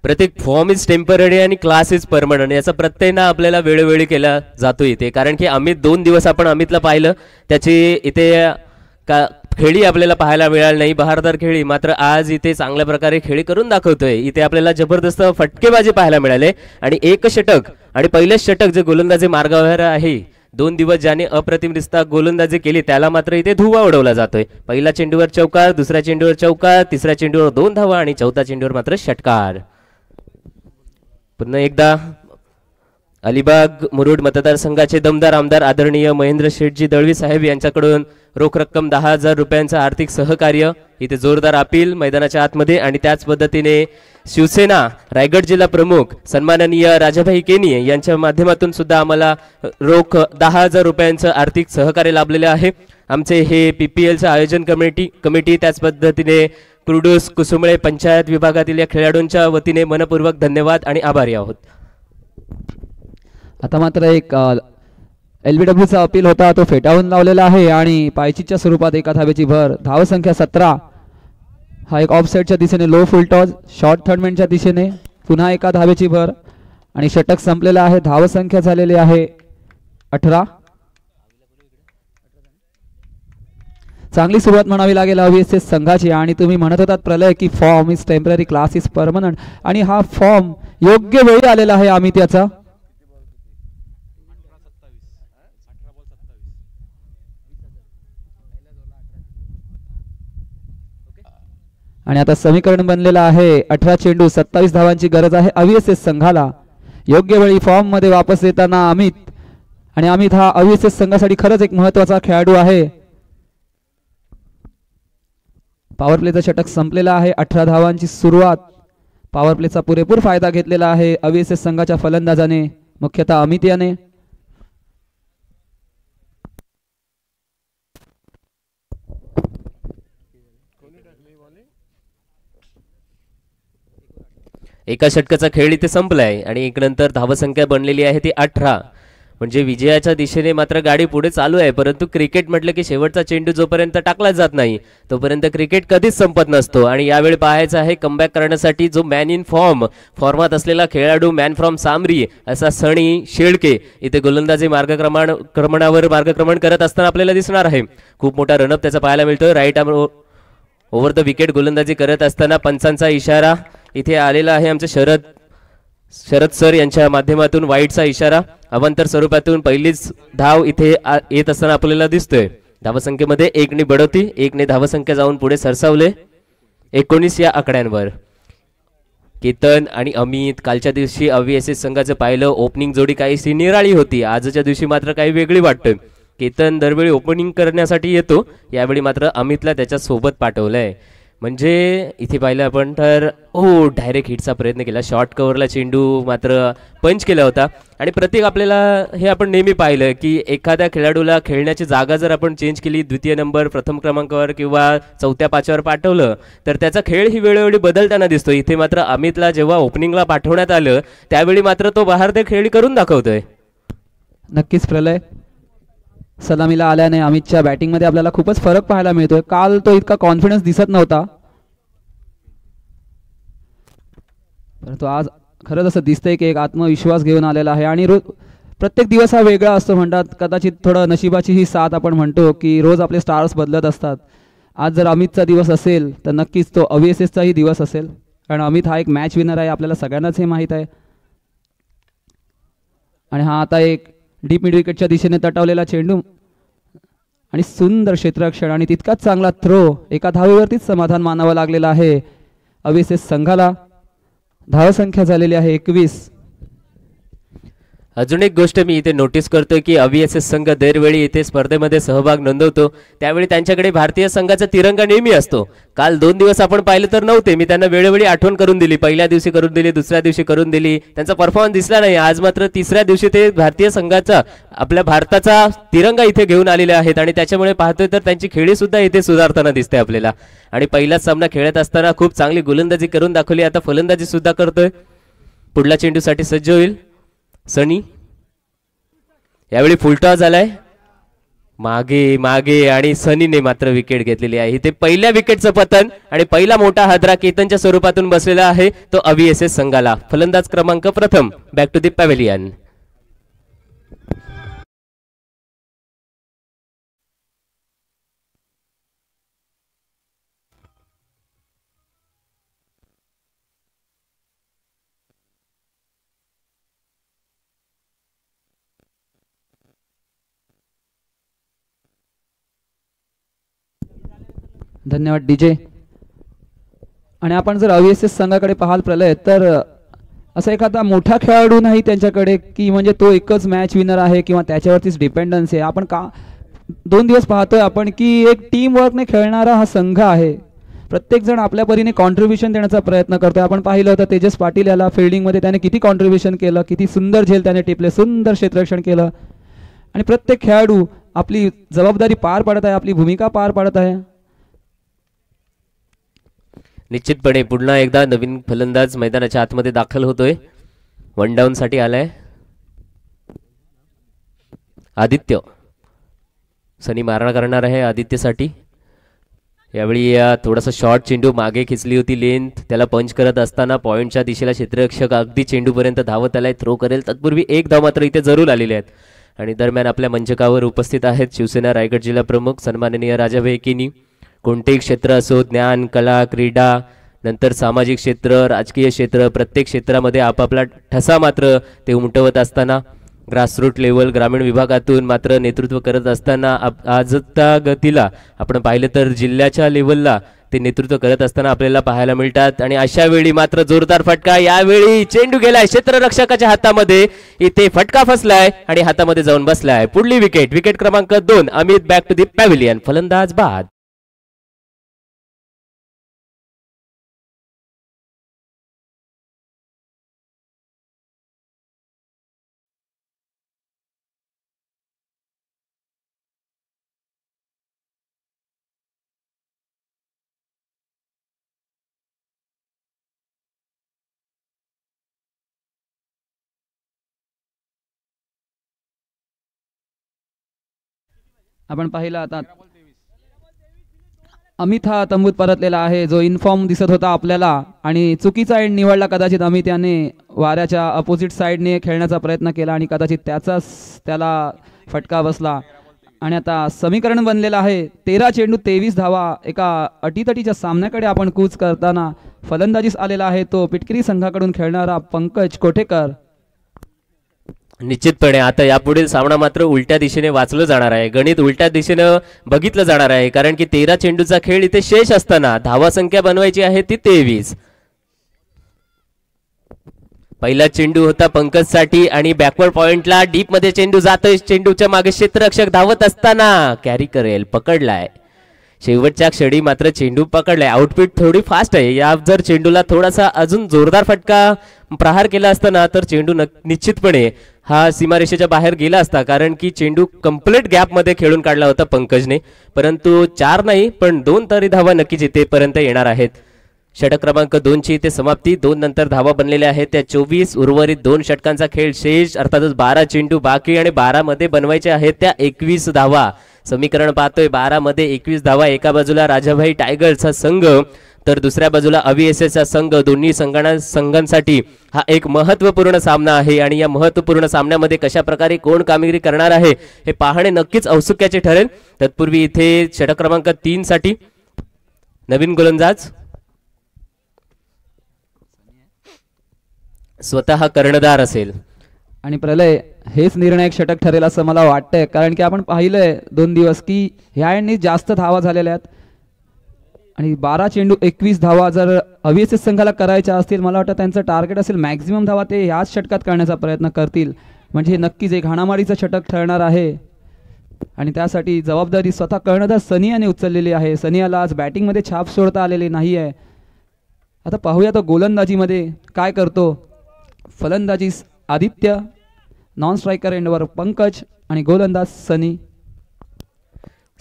प्रत्येक फॉर्म इज टेम्पररी आणि क्लास इज परमनंट याचा प्रत्यय ना आपल्याला वेळोवेळी केला जातो इथे. कारण की अमित 2 दिवस आपण अमितला पाहिलं, त्याची इथे खेळी आपल्याला पाहायला मिळाली नाही, बहारदार खेळी. मात्र आज इथे चांगल्या प्रकारे खेळी करून दाखवतोय. इथे आपल्याला जबरदस्त फटकेबाजी पाहायला मिळाले आणि एक षटक आणि पहिलेच षटक जे गोलंदाजी मार्गावर आहे. 2 दिवस ज्याने अप्रतिमरित्या गोलंदाजी केली त्याला मात्र इथे धुवा उडवला जातोय. पहिल्या चेंडूवर चौकार, दुसऱ्या चेंडूवर चौकार, तिसऱ्या चेंडूवर 2 धावा आणि चौथ्या चेंडूवर मात्र षटकार. पुन्हा एकदा अलिबाग मुरुड मतदारसंघाचे दमदार आमदार आदरणीय महेंद्र शेठजी दळवी साहेब यांच्याकडून रोख रक्कम 10,000 रुपयांचं आर्थिक सहकार्य. इथे जोरदार अपील मैदानाच्या आतमध्ये. आणि त्याच पद्धतीने शिवसेना रायगड जिल्हा प्रमुख सन्माननीय राजाभाई केनी यांच्या माध्यमातून सुद्धा आम्हाला रोख 10,000 रुपयांचं आर्थिक सहकार्य लाभलेले आहे. आमचे हे PPLचं आयोजन कमिटी त्याच पद्धतीने कुर्डूस कुसुमळे पंचायत विभागातील या खेळाडूंच्या वतीने मनपूर्वक धन्यवाद आणि आभारी आहोत. आता मात्र एक LBWचा अपील होता तो फेटाळून लावलेला आहे आणि पायचीच्या स्वरूपात एका धावेची भर. धावसंख्या 17. हा एक ऑफसाइडच्या दिशेने लो फुल टॉस, शॉर्ट थर्डमॅनच्या दिशेने पुन्हा एका धावेची भर आणि षटक संपलेला आहे. धावसंख्या झालेली आहे 18. चांगली सुरुवात म्हणावी लागेल अव्हीएसएस संघाची. आणि तुम्ही म्हणत होतात प्रलय की form is temporary class is permanent आणि हा फॉर्म योग्य वेळी आलेला आहे अमित याचा. आणि आता समीकरण बनलेलं आहे 18 चेंडू 27 धावांची गरज आहे अव्हीएसएस संघाला. योग्य वेळी फॉर्म मध्ये वापस येताना अमित, आणि अमित हा अव्हीएसएस संघासाठी खरंच एक महत्त्वाचा खेळाडू आहे. पॉवर प्लेचं षटक संपलेलं आहे. 18 धावांची सुरुवात. पॉवर प्लेचा पुरेपूर फायदा घेतलेला आहे अव्हीएसएस संघाच्या फलंदाजाने, मुख्यतः अमित याने. एका षटकाचा खेळ इथे संपलाय आणि एक नंतर धावसंख्या बनलेली आहे ती 18. म्हणजे विजयाच्या दिशेने मात्र गाडी पुढे चालू आहे. परंतु क्रिकेट म्हटलं की शेवटचा चेंडू जोपर्यंत टाकला जात नाही तोपर्यंत क्रिकेट कधीच संपत नसतो. आणि यावेळी पाहायचं आहे कमबॅक करण्यासाठी जो मॅन इन फॉर्मात असलेला खेळाडू, मॅन फ्रॉम सामरी असा सनी शेळके इथे गोलंदाजी मार्गक्रमण करत असताना आपल्याला दिसणार आहे. खूप मोठा रनअप त्याचा पाहायला मिळतोय. Right arm over the wicket गोलंदाजी करत असताना पंचांचा इशारा इथे आलेला आहे. आमचे शरद सर यांच्या माध्यमातून वाईटचा इशारा. अवांतर स्वरूपातून पहिलीच धाव इथे येत असताना आपल्याला दिसतोय. धावसंख्येमध्ये 1 ने बढवती, 1 ने धावसंख्या जाऊन पुढे सरसावले 19 या आकड्यांवर. केतन आणि अमित, कालच्या दिवशी अव्हीएसएस संघाचं पाहिलं ओपनिंग जोडी काहीशी निराळी होती. आजच्या दिवशी मात्र काही वेगळी वाटतं. केतन दरवेळी ओपनिंग करण्यासाठी येतो, यावेळी मात्र अमितला त्याच्या सोबत पाठवलंय. म्हणजे इथे पाहिलं आपण तर डायरेक्ट हिटचा प्रयत्न केला. शॉर्ट कव्हरला चेंडू मात्र पंच केला होता. आणि प्रत्येक आपल्याला हे आपण नेहमी पाहिलं की एखाद्या खेळाडूला खेळण्याची जागा जर आपण चेंज केली, द्वितीय नंबर प्रथम क्रमांकावर किंवा 4थ्या 5व्यावर पाठवलं तर त्याचा खेळ ही वेळोवेळी बदलताना दिसतो. इथे मात्र अमितला जेव्हा ओपनिंगला पाठवण्यात आलं त्यावेळी मात्र तो बाहेर ते खेळ करून दाखवतोय. नक्कीच प्रलय, सलामीला आल्याने अमितच्या बॅटिंगमध्ये आपल्याला खूपच फरक पाहायला मिळतोय. काल तो इतका कॉन्फिडन्स दिसत नव्हता, परंतु आज खरंच असं दिसतंय की एक आत्मविश्वास घेऊन आलेला आहे. आणि रोज प्रत्येक दिवस हा वेगळा असतो म्हणतात. कदाचित थोडं नशिबाची ही साथ आपण म्हणतो की रोज आपले स्टार्स बदलत असतात. आज जर अमितचा दिवस असेल तर नक्कीच तो अव्हीएसएसचाही दिवस असेल, कारण अमित हा एक मॅच विनर आहे, आपल्याला सगळ्यांनाच हे माहीत आहे. आणि हा आता एक डीप मिड विकेटच्या दिशेने तटवलेला चेंडू आणि सुंदर क्षेत्ररक्षण आणि तितकाच चांगला थ्रो. एका धावेवरतीच समाधान मानावं लागलेलं आहे अव्हीएसएस संघाला. धावसंख्या झालेली आहे 21. अजून एक गोष्ट मी इथे नोटीस करतोय की अव्हीएसएस संघ दरवेळी इथे स्पर्धेमध्ये सहभाग नोंदवतो त्यावेळी त्यांच्याकडे भारतीय संघाचा तिरंगा नेहमी असतो. काल 2 दिवस आपण पाहिलं तर नव्हते. मी त्यांना वेळोवेळी आठवण करून दिली, पहिल्या दिवशी करून दिली, दुसऱ्या दिवशी करून दिली, त्यांचा परफॉर्मन्स दिसला नाही. आज मात्र तिसऱ्या दिवशी ते भारतीय संघाचा, आपल्या भारताचा तिरंगा इथे घेऊन आलेले आहेत आणि त्याच्यामुळे पाहतोय तर त्यांची खेळी सुद्धा इथे सुधारताना दिसते आपल्याला. आणि पहिलाच सामना खेळत असताना खूप चांगली गोलंदाजी करून दाखवली, आता फलंदाजी सुद्धा करतोय. पुढल्या चेंडूसाठी सज्ज होईल सनी. यावेळी फुलटॉस झालाय मागे मागे आणि सनीने मात्र विकेट घेतलेली आहे. इथे पहिल्या विकेटचं पतन आणि पहिला मोठा हादरा केतनच्या स्वरूपातून बसलेला आहे तो अव्हीएसएस संघाला. फलंदाज क्रमांक प्रथम बॅक टू द पॅव्हेलियन. धन्यवाद डीजे. आणि आपण जर अव्हीएसएस संघाकडे पाहाल प्रलय तर असा एखादा मोठा खेळाडू नाही त्यांच्याकडे की म्हणजे तो एकच मॅच विनर आहे किंवा त्याच्यावरतीच डिपेंडन्स आहे. आपण का 2 दिवस पाहतोय आपण की एक टीम वर्कने खेळणारा हा संघ आहे. प्रत्येक जण आपल्या परीने कॉन्ट्रीब्युशन देण्याचा प्रयत्न करतोय. आपण पाहिलं होतं तेजस पाटील याला फिल्डिंगमध्ये त्याने किती कॉन्ट्रीब्युशन केलं, किती सुंदर झेल त्याने टिपले, सुंदर क्षेत्ररक्षण केलं. आणि प्रत्येक खेळाडू आपली जबाबदारी पार पाडत आहे, आपली भूमिका पार पाडत आहे. निश्चितपणे पुन्हा एकदा नवीन फलंदाज मैदानाच्या आतमध्ये दाखल होतोय. 1 डाऊन साठी आलाय आदित्य. सनी मारणा करणार आहे आदित्यसाठी. यावेळी थोडासा शॉर्ट चेंडू मागे खिचली होती लेंथ, त्याला पंच करत असताना पॉइंटच्या दिशेला क्षेत्ररक्षक अगदी चेंडूपर्यंत धावत आलाय. थ्रो करेल तत्पूर्वी 1 धाव मात्र इथे जरूर आलेले आहेत. आणि दरम्यान आपल्या मंचकावर उपस्थित आहेत शिवसेना रायगड जिल्हा प्रमुख सन्माननीय राजा भेकीनी. कोणतेही क्षेत्र असो, ज्ञान, कला, क्रीडा, नंतर सामाजिक क्षेत्र, राजकीय क्षेत्र, प्रत्येक क्षेत्रामध्ये आपापला ठसा मात्र ते उमटवत असताना ग्रासरूट लेवल ग्रामीण विभागातून मात्र नेतृत्व करत असताना आजच्या गतीला आपण पाहिलं तर जिल्ह्याच्या लेवलला ते नेतृत्व करत असताना आपल्याला पाहायला मिळतात। आणि अशा वेळी मात्र जोरदार फटका, यावेळी चेंडू गेलाय क्षेत्ररक्षकाच्या हातामध्ये, इथे फटका फसलाय आणि हातामध्ये जाऊन बसलाय। पुढली विकेट, विकेट क्रमांक 2, Amit back to the pavilion, फलंदाज बाद। आपण पाहिलं आता अमित हा तंबूत परतलेला आहे, जो इनफॉर्म दिसत होता आपल्याला आणि चुकीचा एंड निवडला कदाचित अमित याने। वाऱ्याच्या अपोजिट साइडने खेळण्याचा प्रयत्न केला आणि कदाचित त्याला फटका बसला। आणि आता समीकरण बनलेलं आहे 13 चेंडू 23 धावा। एका अटीतटीच्या सामन्याकडे आपण कूच करताना फलंदाजीस आलेला आहे तो पिटकरी संघाकडून खेळणारा पंकज कोठेकर। निश्चितपणे आता यापुढील सामना मात्र उलट्या दिशेने वाचलं जाणार आहे, गणित उलट्या दिशेने बघितलं जाणार आहे, कारण की 13 चेंडूचा खेळ इथे शेष असताना धावा संख्या बनवायची आहे ती 23। पहिला चेंडू होता पंकज साठी आणि बॅकवर्ड पॉइंटला डीप मध्ये चेंडू जातोय, चेंडूच्या मागे क्षेत्ररक्षक धावत असताना कॅरी करेल, पकडलाय शेवटच्या क्षणी मात्र चेंडू पकडलाय। आउटफिट थोडी फास्ट आहे, या जर चेंडूला थोडासा अजून जोरदार फटका प्रहार केला असताना तर चेंडू निश्चितपणे हा सीमारेषेच्या बाहेर गेला असता, कारण की चेंडू कंप्लीट गॅप मध्ये खेळून काढला होता पंकजने। परंतु 4 नाही पण 2 तरी धावा नक्कीच इथेपर्यंत येणार आहेत। षटक क्रमांक 2 ची इथे समाप्ती, 2 नंतर धावा बनलेल्या आहेत त्या 24, उर्वरित 2 षटकांचा खेळ शेष, अर्थातच 12 चेंडू बाकी आणि 12 मध्ये बनवायचे आहेत त्या 21 धावा। समीकरण पाहतोय 12 मध्ये 21 धावा, एका बाजूला राजाभाई टायगर्सचा संघ तर दुसऱ्या बाजूला अव्हीएसएसचा संघ। दोन्ही संघांसाठी हा एक महत्त्वपूर्ण सामना आहे आणि या महत्त्वपूर्ण सामन्यामध्ये कशा प्रकारे कोण कामगिरी करणार आहे हे पाहणे नक्कीच औत्सुक्याचे ठरेल। तत्पूर्वी इथे षटक क्रमांक 3 साठी नवीन गोलंदाज स्वतः कर्णधार असेल आणि प्रलय हेच निर्णायक षटक ठरेल असं मला वाटतंय, कारण की आपण पाहिलंय 2 दिवस की ह्या एंडनी जास्त धावा झालेल्या आहेत आणि 12 चेंडू 21 धावा जर अव्हीएसएस संघाला करायच्या असतील, मला वाटतं त्यांचं टार्गेट असेल मॅक्झिमम धावा ते ह्याच षटकात करण्याचा प्रयत्न करतील, म्हणजे नक्कीच एक हाणामारीचं षटक ठरणार आहे। आणि त्यासाठी जबाबदारी स्वतः कर्णधार सनियाने उचललेली आहे। सनियाला आज बॅटिंगमध्ये छाप सोडता आलेली नाही आहे। आता पाहूया तो गोलंदाजीमध्ये काय करतो। फलंदाजी आदित्य, नॉन स्ट्रायकर एंडवर पंकज आणि गोलंदाज सनी।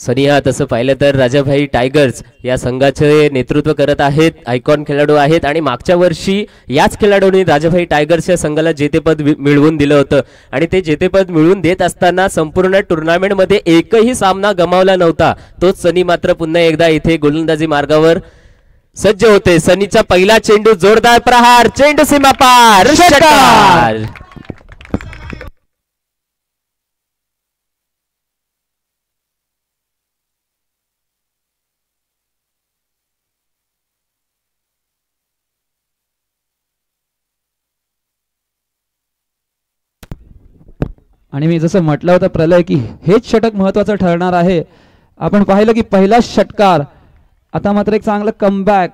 सनिया तसं पाहिलं तर राजाभाई टायगर्स या संघाचे नेतृत्व करत आहेत, आयकॉन खेळाडू आहेत आणि मागच्या वर्षी याच खेळाडूंनी राजाभाई टायगर्स या संघाला जेतेपद मिळवून दिलं होतं आणि ते जेतेपद मिळवून देत असताना संपूर्ण टुर्नामेंटमध्ये एकही सामना गमावला नव्हता। तोच सनी मात्र पुन्हा एकदा इथे गोलंदाजी मार्गावर सज्ज होते। सनीचा पहिला चेंडू, जोरदार प्रहार, चेंडू सीमा पार, षटकार। आणि मी जसं म्हटलं होतं प्रलय की हेच षटक महत्त्वाचं ठरणार आहे। आपण पाहिलं की पहिला षटकार, आता मात्र एक चांगलं कमबॅक,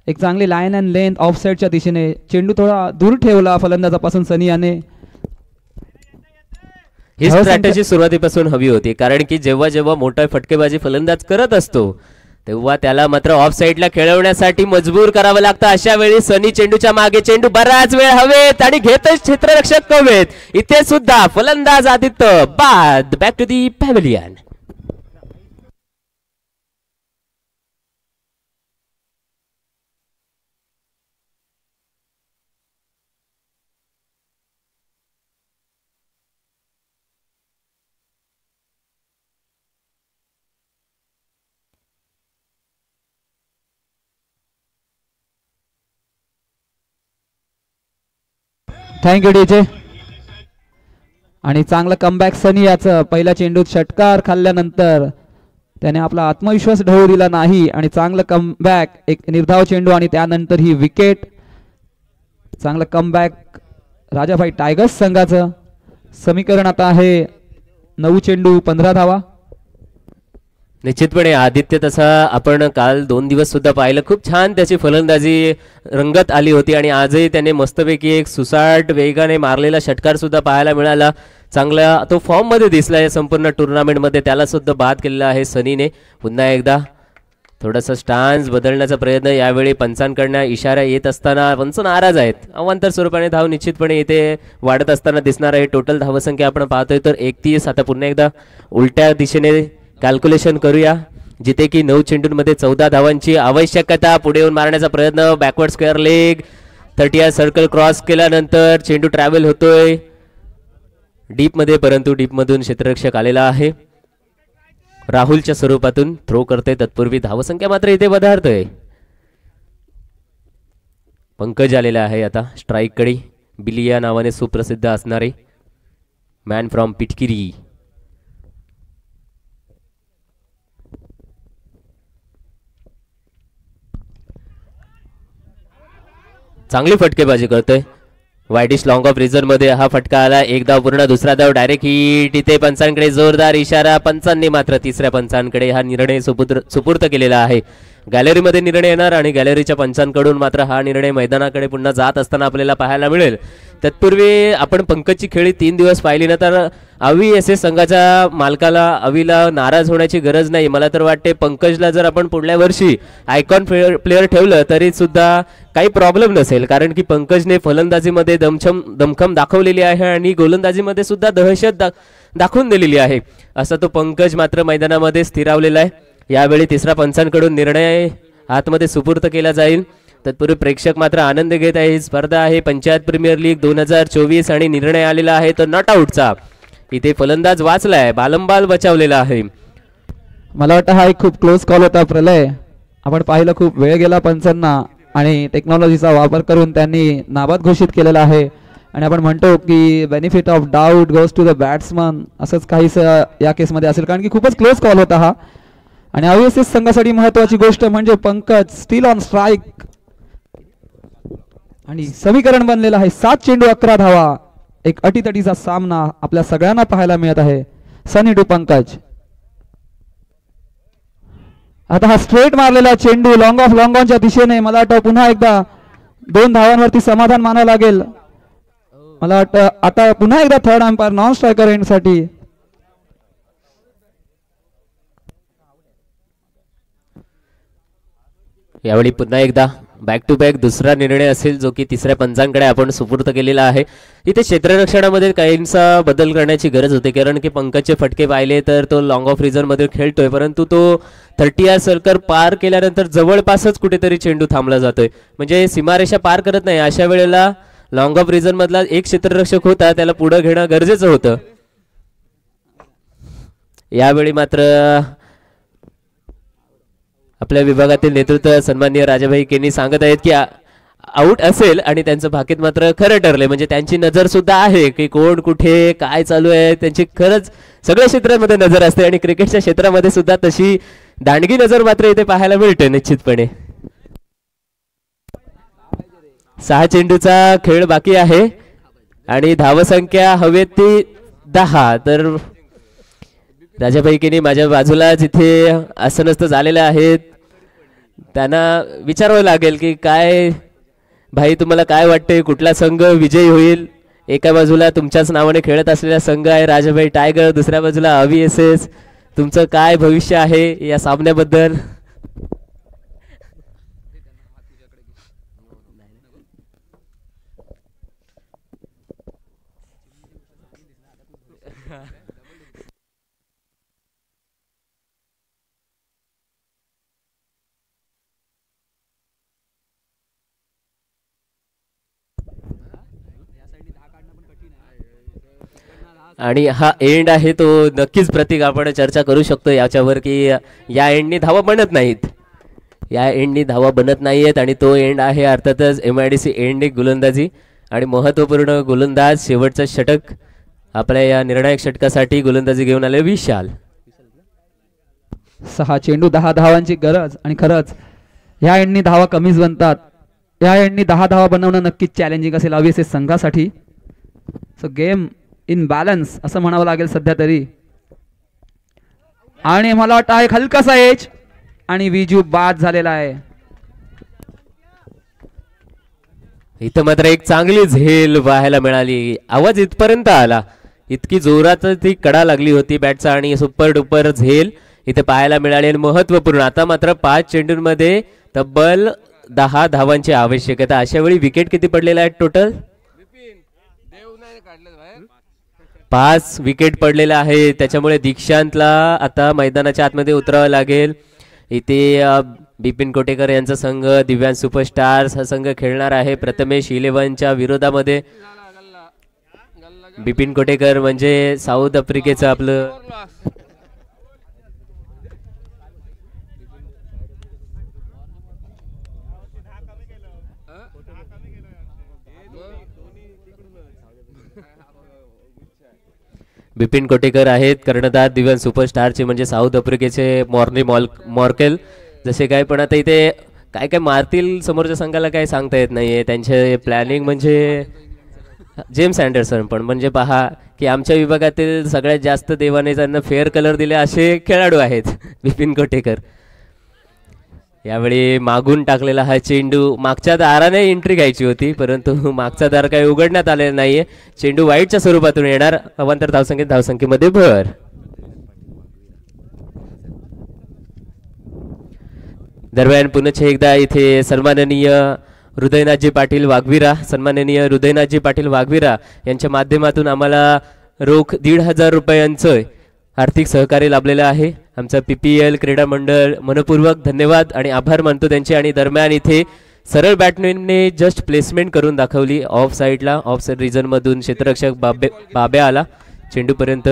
एक चांगली लाईन अँड लेंथ ऑफसाईडच्या दिशेने, चेंडू थोडा दूर ठेवला फलंदाजापासून सनी याने। ही स्ट्रॅटेजी सुरुवातीपासून हवी होती, कारण की जेव्हा जेव्हा मोठा फटकेबाजी फलंदाज करत असतो तेव्हा त्याला मात्र ऑफ साइडला खेळवण्यासाठी मजबूर करावं लागतं। अशा वेळी सनी चेंडूच्या मागे, चेंडू बराच वेळ हवेत आणि घेतच क्षेत्ररक्षक कवेत। इथे सुद्धा फलंदाज आदित्य बाद, back to the pavilion. Thank you DJ. आणि चांगलं कमबॅक सनी याचं, पहिल्या चेंडूत षटकार खाल्ल्यानंतर त्याने आपला आत्मविश्वास ढवळू दिला नाही आणि चांगलं कमबॅक, एक निर्धाव चेंडू आणि त्यानंतर ही विकेट। चांगलं कमबॅक राजाभाई टायगर्स संघाचं। समीकरण आता आहे 9 चेंडू 15 धावा। निश्चितपणे आदित्य तसा आपण काल 2 दिवस सुद्धा पाहिलं, खूप छान त्याची फलंदाजी रंगत आली होती आणि आजही त्याने मस्तपैकी एक सुसाट वेगाने मारलेला षटकार सुद्धा पाहायला मिळाला. चांगला तो फॉर्म मध्ये दिसला या संपूर्ण टुर्नामेंटमध्ये, त्याला सुद्धा बाद केलेला आहे सनीने. पुन्हा एकदा थोडासा स्टान्स बदलण्याचा प्रयत्न यावेळी पंचांकडनं इशारा येत असताना पंच नाराज आहेत. अवांतर स्वरूपाने धाव निश्चितपणे इथे वाढत असताना दिसणार आहे. टोटल धावसंख्या आपण पाहतोय तर 31. आता पुन्हा एकदा उलट्या दिशेने कॅल्क्युलेशन करूया, जिथे की 9 चेंडूंमध्ये 14 धावांची आवश्यकता. पुढे येऊन मारण्याचा प्रयत्न, backward square leg, 30 circle cross केल्यानंतर चेंडू ट्रॅव्हल होतोय डीप मध्ये, परंतु डीप मधून क्षेत्ररक्षक आलेला आहे. राहुलच्या स्वरूपातून थ्रो करते. तत्पूर्वी धावसंख्या मात्र इथे वधारतोय. पंकज आलेला आहे आता स्ट्राईक कडे. बिली या नावाने सुप्रसिद्ध असणारे मॅन फ्रॉम पिटकिरी. चांगली फटकेबाजी करतोय. वाईडिश लॉंग ऑफ रिझर्व मध्ये हा फटका आला. एक धाव पूर्ण, दुसरा धाव डायरेक्ट हिट. इथे पंचांकडे जोरदार इशारा. पंचांनी मात्र तिसऱ्या पंचांकडे हा निर्णय सुपूर्द केलेला आहे. गॅलरीमध्ये निर्णय येणार आणि गॅलरीच्या पंचांकडून मात्र हा निर्णय मैदानाकडे पुन्हा जात असताना आपल्याला पाहायला मिळेल. तत्पूर्वी आपण पंकजची खेळी 3 दिवस पाहिली ना, तर अवी एस संघाच्या मालकाला अवीला नाराज होण्याची गरज नाही. मला तर वाटते पंकजला जर आपण पुढल्या वर्षी आयकॉन प्लेअर ठेवलं तरी सुद्धा काही प्रॉब्लेम नसेल, कारण की पंकजने फलंदाजीमध्ये दमखम दाखवलेली आहे आणि गोलंदाजीमध्ये सुद्धा दहशत दाखवून दिलेली आहे. असा तो पंकज मात्र मैदानामध्ये स्थिरावलेला आहे. यावेळी तिसरा पंचांकडून निर्णय आतमध्ये सुपूर्द केला जाईल. तत्पूर्वी प्रेक्षक मात्र आनंद घेत आहे. ही स्पर्धा आहे पंचायत प्रीमियर लीग 2024 आणि निर्णय आलेला आहे तो नॉट आउटचा. इथे फलंदाज वाचलाय, बालंबाल बचावलेला आहे. मला वाटतं हा एक खूप क्लोज कॉल होता प्रलय. आपण पाहिलं खूप वेळ गेला पंचांना आणि टेक्नॉलॉजीचा वापर करून त्यांनी नाबाद घोषित केलेला आहे. आणि आपण म्हणतो की benefit of doubt goes to the batsman, असंच काहीच या केसमध्ये असेल, कारण की खूपच क्लोज कॉल होता हा. आणि आयसीएस संघासाठी महत्वाची गोष्ट म्हणजे पंकज स्टील ऑन स्ट्राईक आणि समीकरण बनलेलं आहे. 7 चेंडू 11 धावा. एक अटीतटीचा सामना आपल्या सगळ्यांना पाहायला मिळत आहे. सनी टू पंकज. आता हा स्ट्रेट मारलेला चेंडू लॉंग ऑफ लॉंग ऑनच्या दिशेने, मला वाटतं पुन्हा एकदा 2 धावांवरती समाधान मानावं लागेल. मला वाटतं आता पुन्हा एकदा third umpire non striker end साठी. यावेळी पुन्हा एकदा बॅक टू बॅक दुसरा निर्णय असेल, जो की तिसऱ्या पंचांकडे आपण सुपूर्द केलेला आहे. इथे क्षेत्ररक्षणामध्ये काहींचा बदल करण्याची गरज होती, कारण की पंकजचे फटके पाहिले तर तो लॉंग ऑफ रिझर्व मध्ये खेळतोय, परंतु तो 30 सर्कल पार केल्यानंतर जवळपासच कुठेतरी चेंडू थांबला जातोय, म्हणजे सीमारेषा पार करत नाही. अशा वेळेला लॉंग ऑफ रिझर्व मधला एक क्षेत्ररक्षक होता, त्याला पुढे घेणं गरजेचं होतं. यावेळी मात्र आपल्या विभागातील नेतृत्व सन्माननीय राजाभाई केनी सांगत आहेत की आउट असेल आणि त्यांचं भाकीत मात्र खरं ठरलंय. म्हणजे त्यांची नजर सुद्धा आहे की कोण कुठे काय चालू आहे, त्यांची खरंच सगळ्या क्षेत्रामध्ये नजर असते आणि क्रिकेटच्या क्षेत्रामध्ये सुद्धा तशी दांडगी नजर मात्र इथे पाहायला मिळते निश्चितपणे. 6 चेंडूचा खेळ बाकी आहे आणि धावसंख्या हवेत ती 10. तर राजाभाई केनी माझ्या बाजूला जिथे आसनस्थ झालेले आहेत, त्यांना विचारावं लागेल की काय भाई तुम्हाला काय वाटते, कुठला संघ विजयी होईल? एका बाजूला तुमच्याच नावाने खेळत असलेला संघ आहे राजाभाई टायगर, दुसऱ्या बाजूला अवी एस. तुमचं काय भविष्य आहे या सामन्याबद्दल? आणि हा एंड आहे तो नक्कीच प्रतीक आपण चर्चा करू शकतो याच्यावर की या एंडनी धावा बनत नाहीत, या एंडनी धावा बनत नाहीयेत आणि तो एंड आहे अर्थातच MIDC एंड गोलंदाजी आणि महत्त्वपूर्ण गोलंदाज शेवटचं षटक आपल्या या निर्णायक षटकासाठी गोलंदाजी घेऊन आले विशाल. 6 चेंडू 10 धावांची गरज आणि खरंच ह्या एंडनी धावा कमीच बनतात. या एंडनी 10 धावा बनवणं नक्कीच चॅलेंजिंग असेल ऑब्व्हियसली संघासाठी. सो गेम इन बॅलन्स असं म्हणावं लागेल सध्या तरी. आणि मला वाटतं हा एक हलकासा एज आणि विजू बाद झालेला आहे. इथं मात्र एक चांगली झेल पाहायला मिळाली. आवाज इथपर्यंत आला, इतकी जोरात ती कडा लागली होती बॅटचा आणि सुपर डुपर झेल इथे पाहायला मिळाली आणि महत्वपूर्ण. आता मात्र 5 चेंडूंमध्ये तब्बल 10 धावांची आवश्यकता. अशा वेळी विकेट किती पडलेला आहे टोटल? 5 विकेट पडलेला आहे. त्याच्यामुळे दीक्षांतला आता मैदानाच्या आतमध्ये उतरावं लागेल. इथे बिपिन कोटेकर यांचा संघ दिव्यांग सुपरस्टार्स हा संघ खेळणार आहे प्रथमेश 11च्या विरोधामध्ये. बिपिन कोटेकर म्हणजे साऊथ आफ्रिकेचं आपलं बिपिन कोटेकर आहेत कर्णधार दिव्यांग सुपरस्टारचे म्हणजे साऊथ आफ्रिकेचे मॉर्केल जसे काय. पण आता इथे काय काय मारतील समोरच्या संघाला काय सांगता येत नाहीये. त्यांचे प्लॅनिंग म्हणजे जेम्स अँडरसन पण म्हणजे पहा की आमच्या विभागातील सगळ्यात जास्त देवाने त्यांना फेअर कलर दिले असे खेळाडू आहेत बिपिन कोटेकर. यावेळी मागून टाकलेला हा चेंडू मागच्या दाराने एंट्री घ्यायची होती परंतु मागचा दार काही उघडण्यात आलेला नाहीये. चेंडू वाईटच्या स्वरूपातून येणार. अवांतर धावसंख्येमध्ये भर. दरम्यान पुन्हा एकदा इथे सन्माननीय हृदयनाथजी पाटील वाघविरा यांच्या माध्यमातून आम्हाला रोख 1,500 रुपयांचं आर्थिक सहकार्य लाभलेलं आहे. आमचा PPL क्रीडा मंडळ मनपूर्वक धन्यवाद आणि आभार मानतो त्यांचे. आणि दरम्यान इथे सरळ बॅटमॅनने जस्ट प्लेसमेंट करून दाखवली ऑफ साईडला. ऑफ साईड रिजन मधून क्षेत्ररक्षक बाब्या आला चेंडूपर्यंत.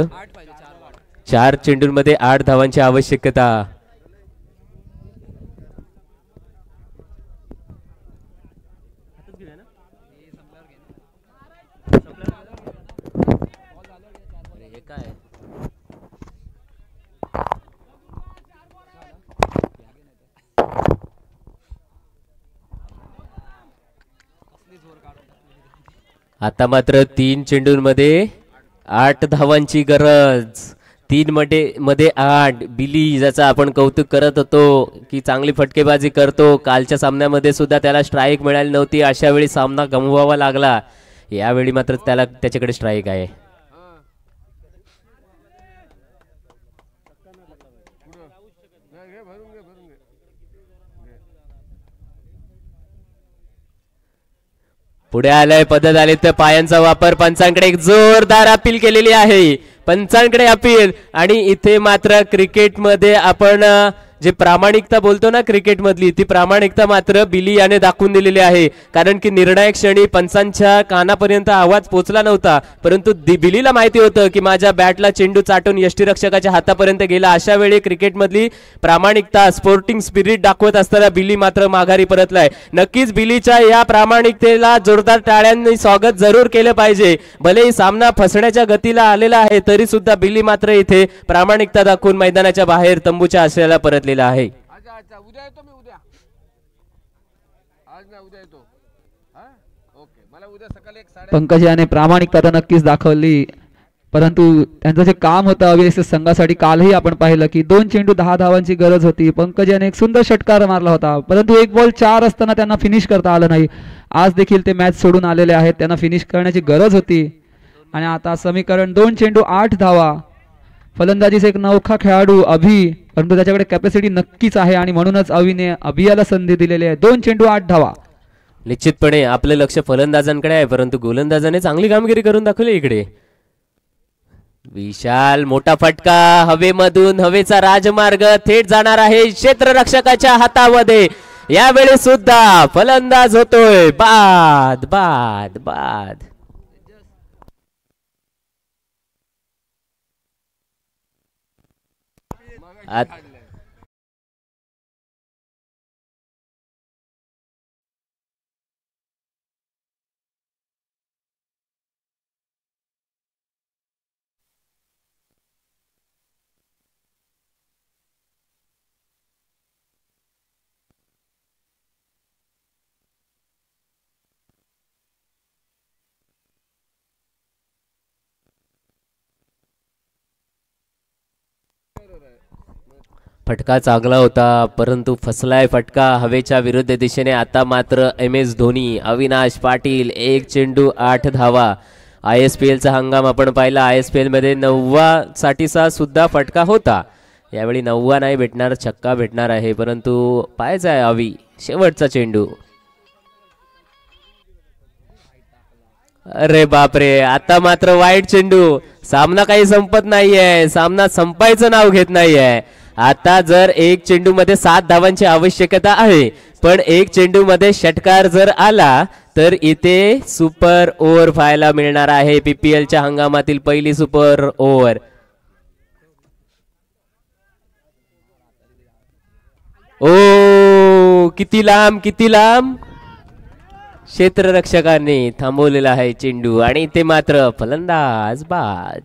4 चेंडूंमध्ये 8 धावांची आवश्यकता. आता मात्र 3 चेंडूंमध्ये 8 धावांची गरज. 3 मध्ये 8. बिली ज्याचा आपण कौतुक करत होतो की चांगली फटकेबाजी करतो, कालच्या सामन्यामध्ये सुद्धा त्याला स्ट्राईक मिळाली नव्हती, अशा वेळी सामना गमवावा लागला. यावेळी मात्र त्याच्याकडे स्ट्राईक आहे. पुढे आलाय पद्धत आली तर पायांचा वापर. पंचांकडे एक जोरदार अपील केलेली आहे. पंचांकडे अपील. आणि इथे मात्र क्रिकेटमध्ये आपण जे प्रामाणिकता बोलतो ना क्रिकेट मधली, ती प्रामाणिकता मात्र बिली याने दाखवून दिलेली आहे. कारण की निर्णायक क्षणी पंचांच्या कानापर्यंत आवाज पोचला नव्हता परंतु बिलीला माहिती होतं की माझ्या बॅटला चेंडू चाटून यष्टीरक्षकाच्या हातापर्यंत गेला. अशा वेळी क्रिकेटमधली प्रामाणिकता स्पोर्टिंग स्पिरिट दाखवत असताना बिली मात्र माघारी परतलाय. नक्कीच बिलीच्या या प्रामाणिकतेला जोरदार टाळ्यांनी स्वागत जरूर केलं पाहिजे. भलेही सामना फसण्याच्या गतीला आलेला आहे तरी सुद्धा बिली मात्र इथे प्रामाणिकता दाखवून मैदानाच्या बाहेर तंबूच्या आश्रयाला परतले आहे. उद्या येतो मी. उद्या आज ना उद्या येतो. ओके. मला उद्या सकाळी 1:30 पंकज याने प्रामाणिकता तर नक्कीच दाखवली परंतु त्यांचं जे काम होतं अविवेक संघासाठी कालही आपण पाहिलं की 2 चेंडू 10 धावांची गरज होती. पंकज याने एक सुंदर षटकार मारला होता परंतु 1 बॉल 4 असताना त्यांना फिनिश करता आलं नाही. आज देखील ते मॅच सोडून आलेले आहेत. त्यांना फिनिश करण्याची गरज होती. आणि आता समीकरण 2 चेंडू 8 धावा. फलंदाजीचा एक नौखा खेळाडू अभि परंतु त्याच्याकडे कॅपॅसिटी नक्कीच आहे आणि म्हणूनच अभियाला संधी दिलेली आहे. 2 चेंडू 8 धावा. निश्चितपणे आपलं लक्ष फलंदाजांकडे आहे परंतु गोलंदाजाने चांगली कामगिरी करून दाखवली. इकडे विशाल मोठा फटका हवेमधून. हवेचा राजमार्ग थेट जाणार आहे क्षेत्ररक्षकाच्या हातामध्ये. यावेळी सुद्धा फलंदाज होतोय बाद बाद बाद. फटका चांगला होता परंतु फसलाय फटका हवेच्या विरुद्ध दिशेने. आता मात्र MS धोनी, अविनाश पाटील, 1 चेंडू 8 धावा. ISPL चा हंगाम आपण पाहिला. ISPL मध्ये 9 साठीचा सुद्धा फटका होता. यावेळी 9 नाही भेटणार, छक्का भेटणार आहे परंतु पाहायचा आहे अवी. शेवटचा चेंडू. अरे बापरे, आता मात्र वाईट चेंडू. सामना काही संपत नाहीये, सामना संपायचं नाव घेत नाहीये. आता जर 1 चेंडू मध्ये 7 धावांची आवश्यकता आहे पण 1 चेंडू मध्ये षटकार जर आला तर इथे सुपर ओव्हर पाहायला मिळणार आहे. PPL च्या हंगामातील पहिली सुपर ओव्हर. ओ किती लांब, किती लांब. क्षेत्ररक्षकांनी थांबवलेला आहे चेंडू आणि ते मात्र फलंदाज बाद.